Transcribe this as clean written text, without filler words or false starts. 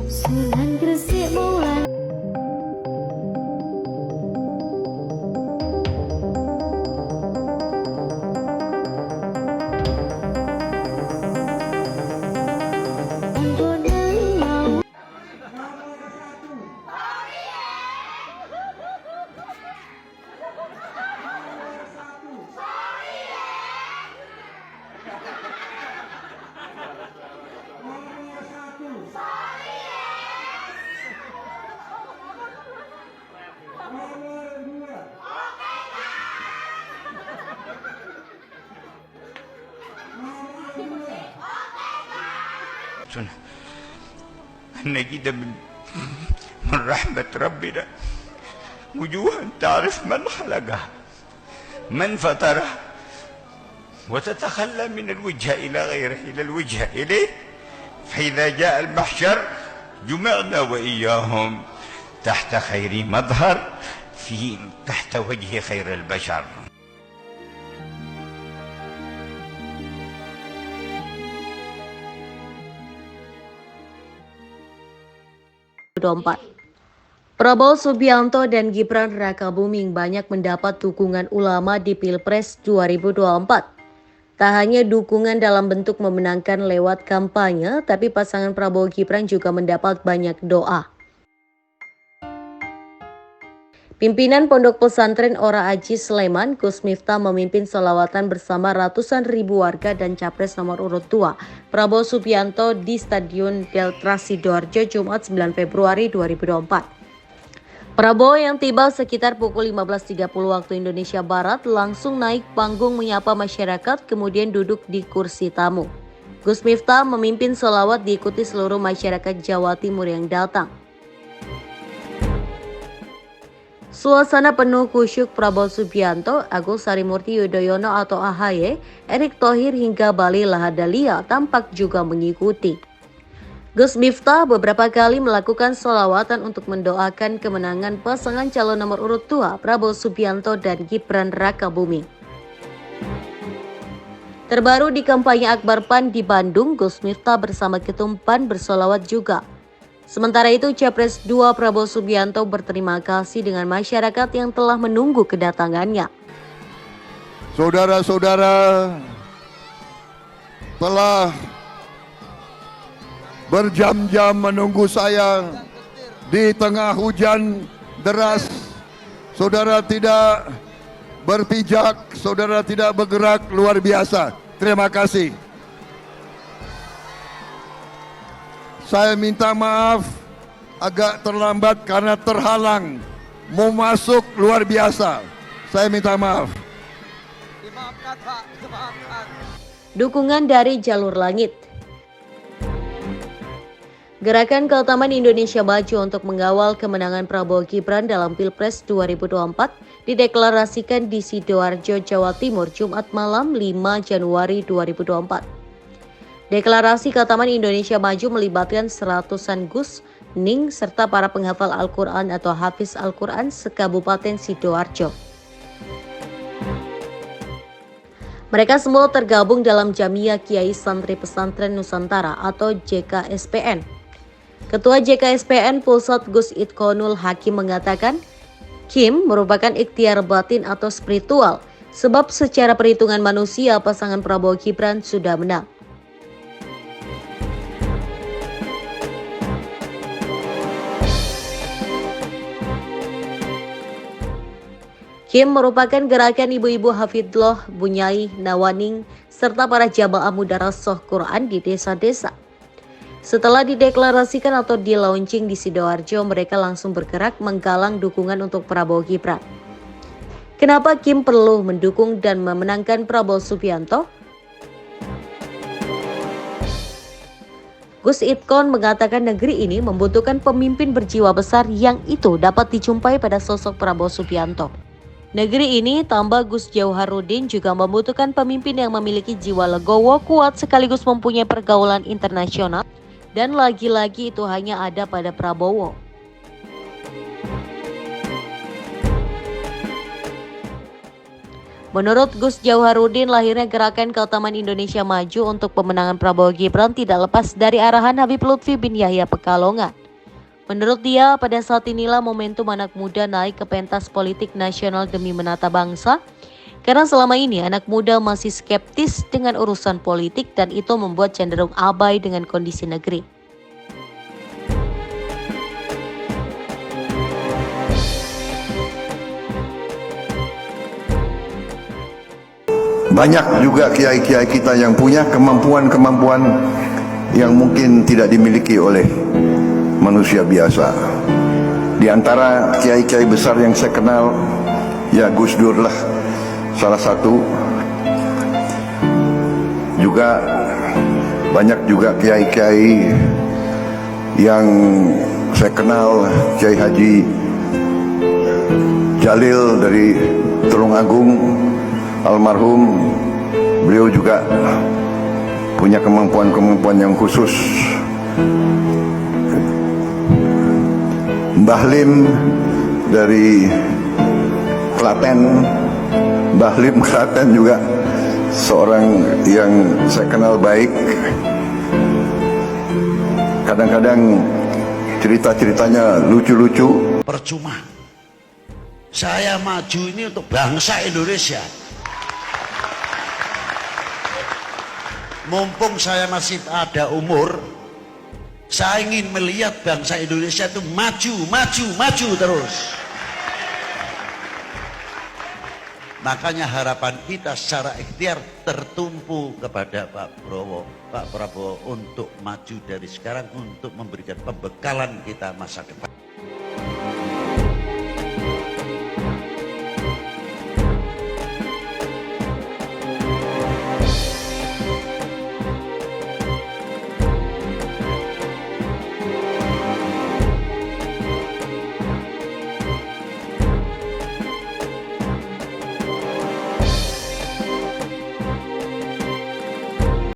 Sunan Gresik Maulana. نجد من رحمة ربنا وجوها تعرف من خلقها من فطره وتتخلى من الوجهة إلى غيره إلى الوجهة إليه، فإذا جاء المحشر جمعنا وإياهم تحت خير مظهر تحت وجه خير البشر. 2024. Prabowo Subianto dan Gibran Rakabuming banyak mendapat dukungan ulama di Pilpres 2024. Tak hanya dukungan dalam bentuk memenangkan lewat kampanye, tapi pasangan Prabowo Gibran juga mendapat banyak doa. Pimpinan Pondok Pesantren Ora Aji Sleman, Gus Miftah memimpin sholawatan bersama ratusan ribu warga dan Capres nomor urut 2, Prabowo Subianto di Stadion Delta Sidoarjo, Jumat 9 Februari 2024. Prabowo yang tiba sekitar pukul 15.30 waktu Indonesia Barat langsung naik panggung menyapa masyarakat, kemudian duduk di kursi tamu. Gus Miftah memimpin sholawat diikuti seluruh masyarakat Jawa Timur yang datang. Suasana penuh khusyuk Prabowo Subianto, Agus Harimurti Yudhoyono atau AHY, Erick Thohir hingga Bali Lahadalia tampak juga mengikuti. Gus Miftah beberapa kali melakukan sholawatan untuk mendoakan kemenangan pasangan calon nomor urut 2 Prabowo Subianto dan Gibran Rakabuming. Terbaru di kampanye Akbar PAN di Bandung, Gus Miftah bersama Ketum PAN bersolawat juga. Sementara itu, Capres 2 Prabowo Subianto berterima kasih dengan masyarakat yang telah menunggu kedatangannya. Saudara-saudara telah berjam-jam menunggu saya di tengah hujan deras. Saudara tidak berpijak, saudara tidak bergerak, luar biasa. Terima kasih. Saya minta maaf agak terlambat karena terhalang. Mau masuk luar biasa. Saya minta maaf. Dimaafkan, Pak. Dimaafkan. Dukungan dari jalur langit. Gerakan Keutamaan Indonesia Maju untuk mengawal kemenangan Prabowo Gibran dalam Pilpres 2024 dideklarasikan di Sidoarjo, Jawa Timur, Jumat malam 5 Januari 2024. Deklarasi Keutamaan Indonesia Maju melibatkan seratusan Gus, Ning, serta para penghafal Al-Quran atau Hafiz Al-Quran se-Kabupaten Sidoarjo. Mereka semua tergabung dalam Jamiah Kiai Santri Pesantren Nusantara atau JKSPN. Ketua JKSPN Pusat Gus Itkonul Hakim mengatakan, Kim merupakan ikhtiar batin atau spiritual, sebab secara perhitungan manusia pasangan Prabowo Gibran sudah menang. Kim merupakan gerakan ibu-ibu hafidloh, bunyai, nawaning, serta para jamaah mudarassoh Quran di desa-desa. Setelah dideklarasikan atau di-launching di Sidoarjo, mereka langsung bergerak menggalang dukungan untuk Prabowo Gibran. Kenapa Kim perlu mendukung dan memenangkan Prabowo Subianto? Gus Itkon mengatakan negeri ini membutuhkan pemimpin berjiwa besar yang itu dapat dijumpai pada sosok Prabowo Subianto. Negeri ini, tambah Gus Jauharudin, juga membutuhkan pemimpin yang memiliki jiwa legowo kuat sekaligus mempunyai pergaulan internasional, dan lagi-lagi itu hanya ada pada Prabowo. Menurut Gus Jauharudin, lahirnya gerakan Keutamaan Indonesia Maju untuk pemenangan Prabowo Gibran tidak lepas dari arahan Habib Lutfi bin Yahya Pekalongan. Menurut dia, pada saat inilah momentum anak muda naik ke pentas politik nasional demi menata bangsa, karena selama ini anak muda masih skeptis dengan urusan politik dan itu membuat cenderung abai dengan kondisi negeri. Banyak juga kiai-kiai kita yang punya kemampuan-kemampuan yang mungkin tidak dimiliki oleh manusia biasa. Di antara kiai-kiai besar yang saya kenal, ya Gus Dur lah salah satu. Juga banyak juga kiai-kiai yang saya kenal, Kiai Haji Jalil dari Tulungagung, almarhum. Beliau juga punya kemampuan-kemampuan yang khusus. Mbah Lim dari Klaten, Mbah Lim Klaten juga seorang yang saya kenal baik. Kadang-kadang cerita-ceritanya lucu-lucu. Percuma. Saya maju ini untuk bangsa Indonesia. Mumpung saya masih ada umur, saya ingin melihat bangsa Indonesia itu maju terus. Makanya harapan kita secara ikhtiar tertumpu kepada Pak Prabowo untuk maju dari sekarang untuk memberikan pembekalan kita masa depan.